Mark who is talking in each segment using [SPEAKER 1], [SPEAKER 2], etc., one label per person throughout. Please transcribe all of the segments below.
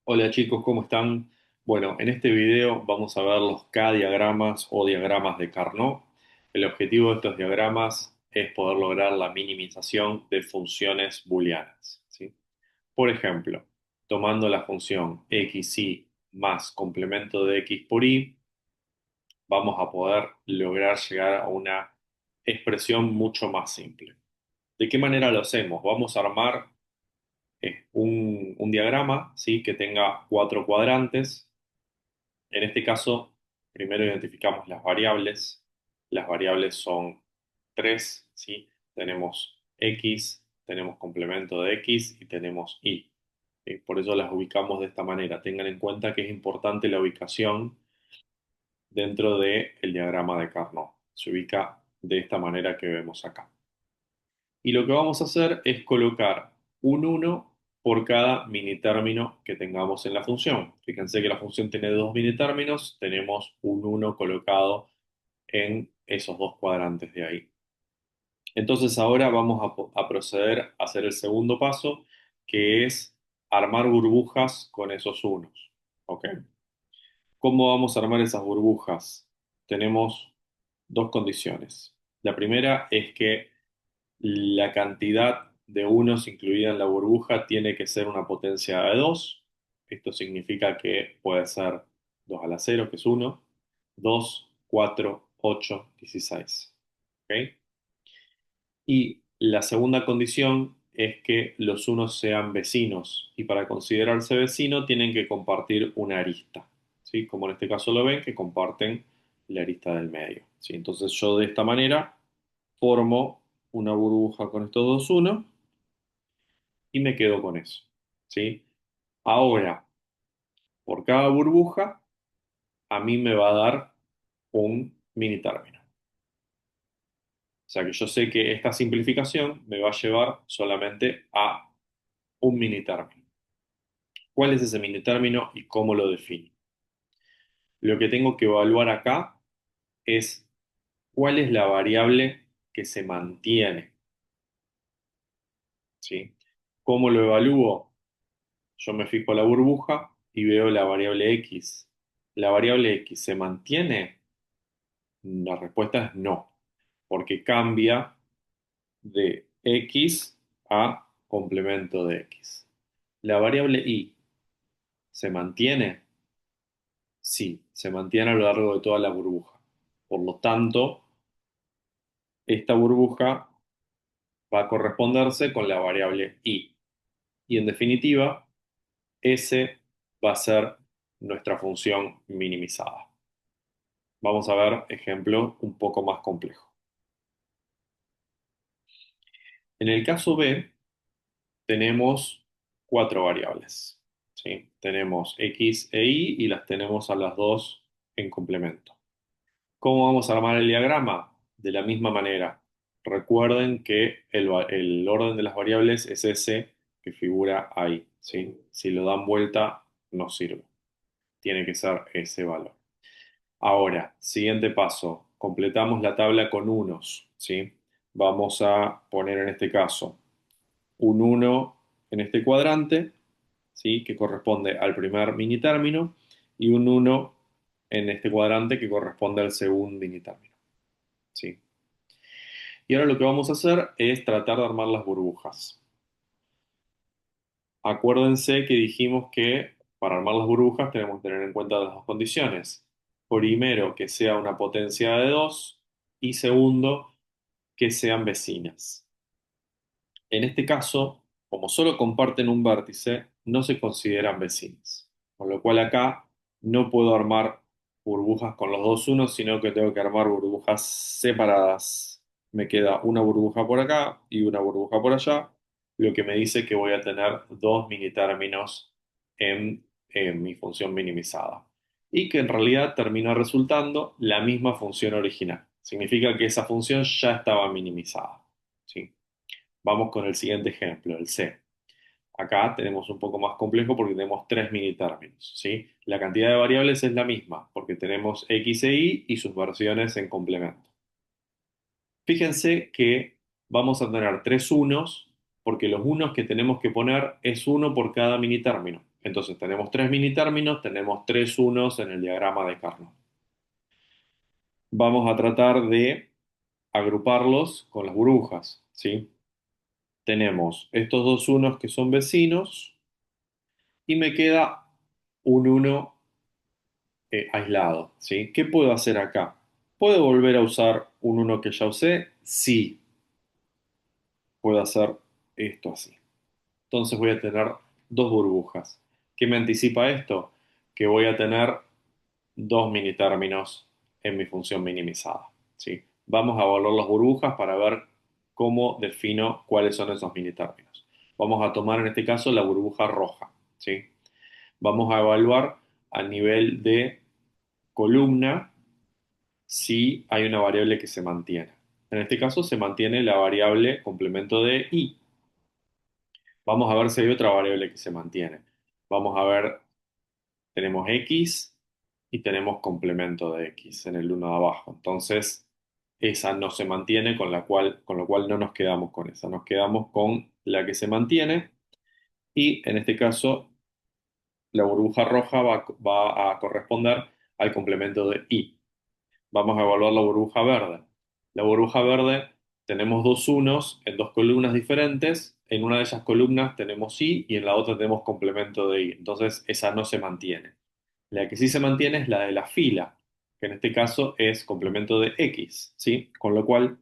[SPEAKER 1] Hola chicos, ¿cómo están? Bueno, en este video vamos a ver los K-diagramas o diagramas de Carnot. El objetivo de estos diagramas es poder lograr la minimización de funciones booleanas, ¿sí? Por ejemplo, tomando la función xy más complemento de x por y, vamos a poder lograr llegar a una expresión mucho más simple. ¿De qué manera lo hacemos? Vamos a armar un diagrama, ¿sí? Que tenga cuatro cuadrantes. En este caso, primero identificamos las variables. Las variables son tres, ¿sí? Tenemos x, tenemos complemento de x y tenemos y. Por eso las ubicamos de esta manera. Tengan en cuenta que es importante la ubicación dentro del diagrama de Carnot. Se ubica de esta manera que vemos acá. Y lo que vamos a hacer es colocar un uno por cada mini término que tengamos en la función. Fíjense que la función tiene dos mini términos, tenemos un uno colocado en esos dos cuadrantes de ahí. Entonces ahora vamos a proceder a hacer el segundo paso, que es armar burbujas con esos unos. ¿Ok? ¿Cómo vamos a armar esas burbujas? Tenemos dos condiciones. La primera es que la cantidad de unos incluida en la burbuja tiene que ser una potencia de 2. Esto significa que puede ser 2 a la cero, que es uno, 2, 4, 8, 16. ¿Ok? Y la segunda condición es que los unos sean vecinos. Y para considerarse vecino tienen que compartir una arista. ¿Sí? Como en este caso lo ven, que comparten la arista del medio. ¿Sí? Entonces yo de esta manera formo una burbuja con estos dos unos y me quedo con eso. ¿Sí? Ahora, por cada burbuja, a mí me va a dar un mini término. O sea que yo sé que esta simplificación me va a llevar solamente a un mini término. ¿Cuál es ese mini término y cómo lo defino? Lo que tengo que evaluar acá es cuál es la variable que se mantiene. ¿Sí? ¿Cómo lo evalúo? Yo me fijo la burbuja y veo la variable x. ¿La variable x se mantiene? La respuesta es no, porque cambia de x a complemento de x. ¿La variable y se mantiene? Sí, se mantiene a lo largo de toda la burbuja. Por lo tanto, esta burbuja va a corresponderse con la variable y. Y en definitiva, ese va a ser nuestra función minimizada. Vamos a ver ejemplo un poco más complejo. En el caso B, tenemos cuatro variables. ¿Sí? Tenemos x e y las tenemos a las dos en complemento. ¿Cómo vamos a armar el diagrama? De la misma manera. Recuerden que el orden de las variables es ese que figura ahí. ¿Sí? Si lo dan vuelta, no sirve. Tiene que ser ese valor. Ahora, siguiente paso. Completamos la tabla con unos. ¿Sí? Vamos a poner en este caso un uno en este cuadrante, ¿sí? Que corresponde al primer mini término, y un uno en este cuadrante que corresponde al segundo mini término. ¿Sí? Y ahora lo que vamos a hacer es tratar de armar las burbujas. Acuérdense que dijimos que para armar las burbujas tenemos que tener en cuenta las dos condiciones. Primero, que sea una potencia de 2 y segundo, que sean vecinas. En este caso, como solo comparten un vértice, no se consideran vecinas. Con lo cual acá no puedo armar burbujas con los dos unos, sino que tengo que armar burbujas separadas. Me queda una burbuja por acá y una burbuja por allá, lo que me dice que voy a tener dos mini términos en mi función minimizada. Y que en realidad termina resultando la misma función original. Significa que esa función ya estaba minimizada. ¿Sí? Vamos con el siguiente ejemplo, el C. Acá tenemos un poco más complejo porque tenemos tres mini términos, ¿sí? La cantidad de variables es la misma porque tenemos x e y sus versiones en complemento. Fíjense que vamos a tener tres unos porque los unos que tenemos que poner es uno por cada mini término. Entonces tenemos tres mini términos, tenemos tres unos en el diagrama de Carnot. Vamos a tratar de agruparlos con las burbujas, ¿sí? Tenemos estos dos unos que son vecinos y me queda un uno aislado, ¿sí? ¿Qué puedo hacer acá? ¿Puedo volver a usar un uno que ya usé? Sí, puedo hacer esto así. Entonces voy a tener dos burbujas. ¿Qué me anticipa esto? Que voy a tener dos mini términos en mi función minimizada, ¿sí? Vamos a evaluar las burbujas para ver cómo defino cuáles son esos mini términos. Vamos a tomar en este caso la burbuja roja, ¿sí? Vamos a evaluar a nivel de columna si hay una variable que se mantiene. En este caso se mantiene la variable complemento de i. Vamos a ver si hay otra variable que se mantiene. Vamos a ver, tenemos x y tenemos complemento de x en el uno de abajo. Entonces, esa no se mantiene, con lo cual no nos quedamos con esa. Nos quedamos con la que se mantiene y en este caso la burbuja roja va a corresponder al complemento de i. Vamos a evaluar la burbuja verde. La burbuja verde tenemos dos unos en dos columnas diferentes. En una de esas columnas tenemos i y en la otra tenemos complemento de i. Entonces esa no se mantiene. La que sí se mantiene es la de la fila, que en este caso es complemento de x, ¿sí? Con lo cual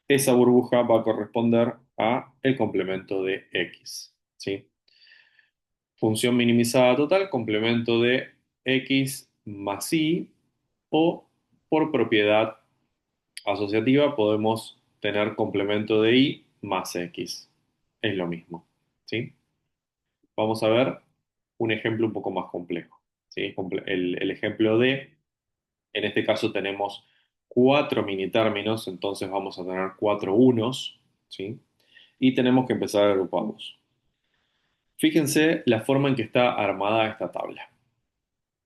[SPEAKER 1] esa burbuja va a corresponder a el complemento de x, ¿sí? Función minimizada total, complemento de x más y, o por propiedad asociativa podemos tener complemento de y más x. Es lo mismo, ¿sí? Vamos a ver un ejemplo un poco más complejo, ¿sí? El ejemplo de, en este caso tenemos cuatro mini términos, entonces vamos a tener cuatro unos, ¿sí? Y tenemos que empezar a agruparlos. Fíjense la forma en que está armada esta tabla.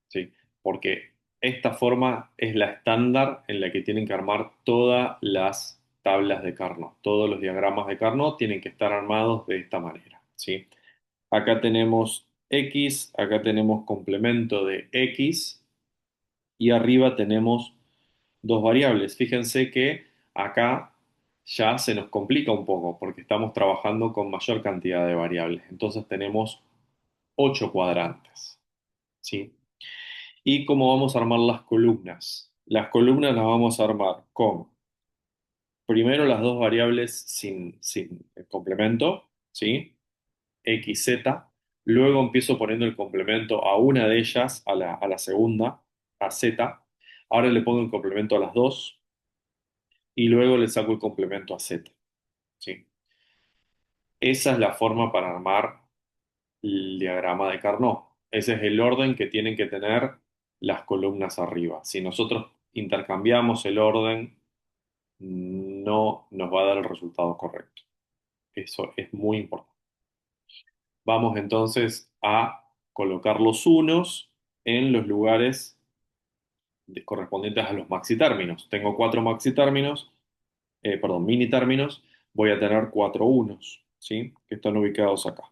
[SPEAKER 1] ¿Sí? Porque esta forma es la estándar en la que tienen que armar todas las tablas de Carnot. Todos los diagramas de Carnot tienen que estar armados de esta manera, ¿sí? Acá tenemos X, acá tenemos complemento de X y arriba tenemos dos variables. Fíjense que acá ya se nos complica un poco porque estamos trabajando con mayor cantidad de variables. Entonces tenemos 8 cuadrantes, ¿sí? ¿Y cómo vamos a armar las columnas? Las columnas las vamos a armar con, primero las dos variables sin el complemento, ¿sí? X, Z. Luego empiezo poniendo el complemento a una de ellas, a la segunda, a Z. Ahora le pongo el complemento a las dos y luego le saco el complemento a Z, ¿sí? Esa es la forma para armar el diagrama de Carnot. Ese es el orden que tienen que tener las columnas arriba. Si nosotros intercambiamos el orden, no nos va a dar el resultado correcto. Eso es muy importante. Vamos entonces a colocar los unos en los lugares correspondientes a los maxitérminos. Tengo cuatro maxitérminos, perdón, mini términos. Voy a tener cuatro unos, ¿sí? Que están ubicados acá.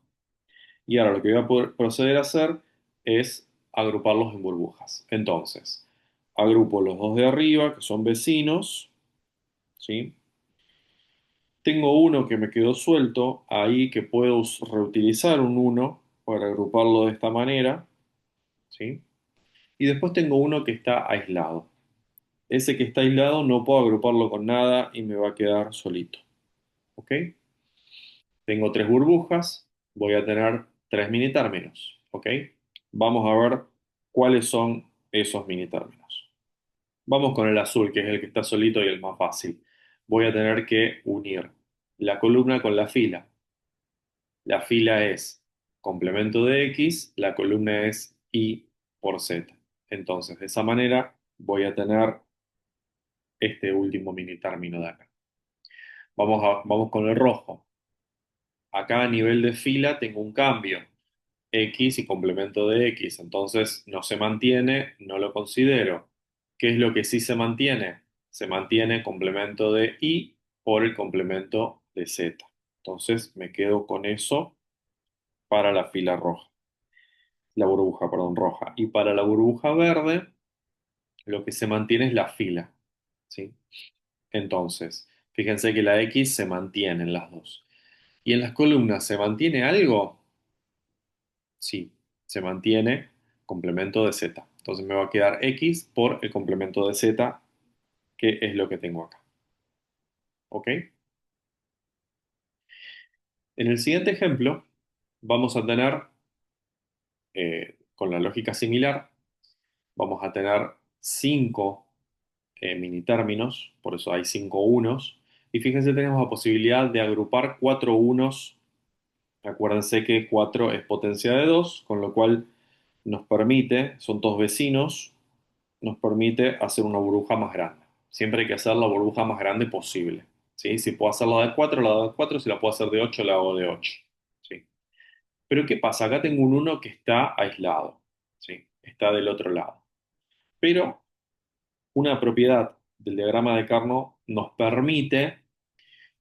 [SPEAKER 1] Y ahora lo que voy a poder proceder a hacer es agruparlos en burbujas. Entonces, agrupo los dos de arriba, que son vecinos, ¿sí? Tengo uno que me quedó suelto ahí, que puedo reutilizar un uno para agruparlo de esta manera, ¿sí? Y después tengo uno que está aislado. Ese que está aislado no puedo agruparlo con nada y me va a quedar solito, ¿ok? Tengo tres burbujas, voy a tener tres mini términos, ¿ok? Vamos a ver cuáles son esos mini términos. Vamos con el azul, que es el que está solito y el más fácil. Voy a tener que unir la columna con la fila. La fila es complemento de X, la columna es Y por Z. Entonces, de esa manera voy a tener este último mini término de acá. Vamos con el rojo. Acá a nivel de fila tengo un cambio. X y complemento de X. Entonces no se mantiene, no lo considero. ¿Qué es lo que sí se mantiene? Se mantiene complemento de Y por el complemento de Z. Entonces me quedo con eso para la fila roja. la burbuja, perdón, roja. Y para la burbuja verde, lo que se mantiene es la fila, ¿sí? Entonces, fíjense que la X se mantiene en las dos. ¿Y en las columnas se mantiene algo? Sí, se mantiene complemento de Z. Entonces me va a quedar X por el complemento de Z, que es lo que tengo acá. ¿Ok? En el siguiente ejemplo, vamos a tener, con la lógica similar, vamos a tener cinco mini términos, por eso hay cinco unos. Y fíjense, tenemos la posibilidad de agrupar cuatro unos. Acuérdense que 4 es potencia de 2, con lo cual nos permite, son dos vecinos, nos permite hacer una burbuja más grande. Siempre hay que hacer la burbuja más grande posible. ¿Sí? Si puedo hacer la de 4, la hago de 4. Si la puedo hacer de 8, la hago de 8. ¿Sí? Pero ¿qué pasa? Acá tengo un uno que está aislado. ¿Sí? Está del otro lado. Pero una propiedad del diagrama de Carnot nos permite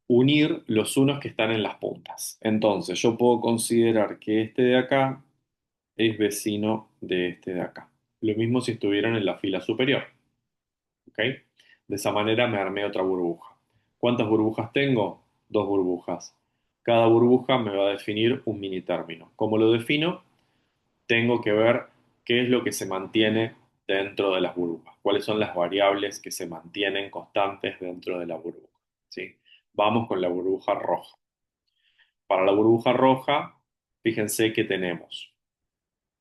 [SPEAKER 1] unir los unos que están en las puntas. Entonces, yo puedo considerar que este de acá es vecino de este de acá. Lo mismo si estuvieran en la fila superior. ¿Ok? De esa manera me armé otra burbuja. ¿Cuántas burbujas tengo? Dos burbujas. Cada burbuja me va a definir un mini término. ¿Cómo lo defino? Tengo que ver qué es lo que se mantiene dentro de las burbujas. ¿Cuáles son las variables que se mantienen constantes dentro de la burbuja? ¿Sí? Vamos con la burbuja roja. Para la burbuja roja, fíjense que tenemos,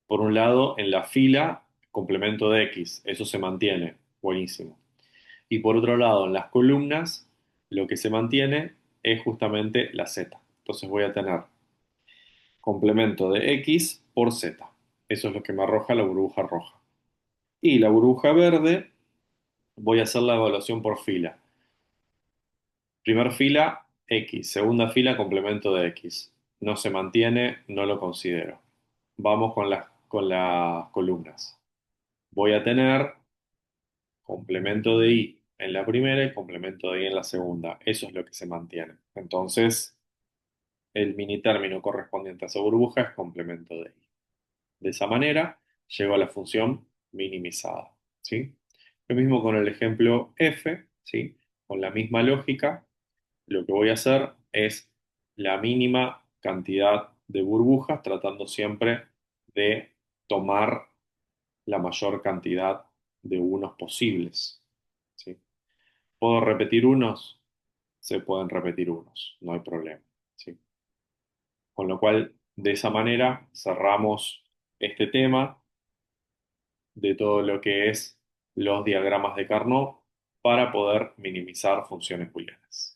[SPEAKER 1] por un lado, en la fila, complemento de X, eso se mantiene, buenísimo. Y por otro lado, en las columnas, lo que se mantiene es justamente la Z. Entonces voy a tener complemento de X por Z. Eso es lo que me arroja la burbuja roja. Y la burbuja verde, voy a hacer la evaluación por fila. Primer fila, X. Segunda fila, complemento de X. No se mantiene, no lo considero. Vamos con las columnas. Voy a tener complemento de I en la primera y complemento de I en la segunda. Eso es lo que se mantiene. Entonces, el mini término correspondiente a esa burbuja es complemento de I. De esa manera, llego a la función minimizada. ¿Sí? Lo mismo con el ejemplo F, ¿sí? Con la misma lógica, lo que voy a hacer es la mínima cantidad de burbujas, tratando siempre de tomar la mayor cantidad de unos posibles. ¿Sí? ¿Puedo repetir unos? Se pueden repetir unos, no hay problema. ¿Sí? Con lo cual, de esa manera, cerramos este tema de todo lo que es los diagramas de Carnot para poder minimizar funciones booleanas.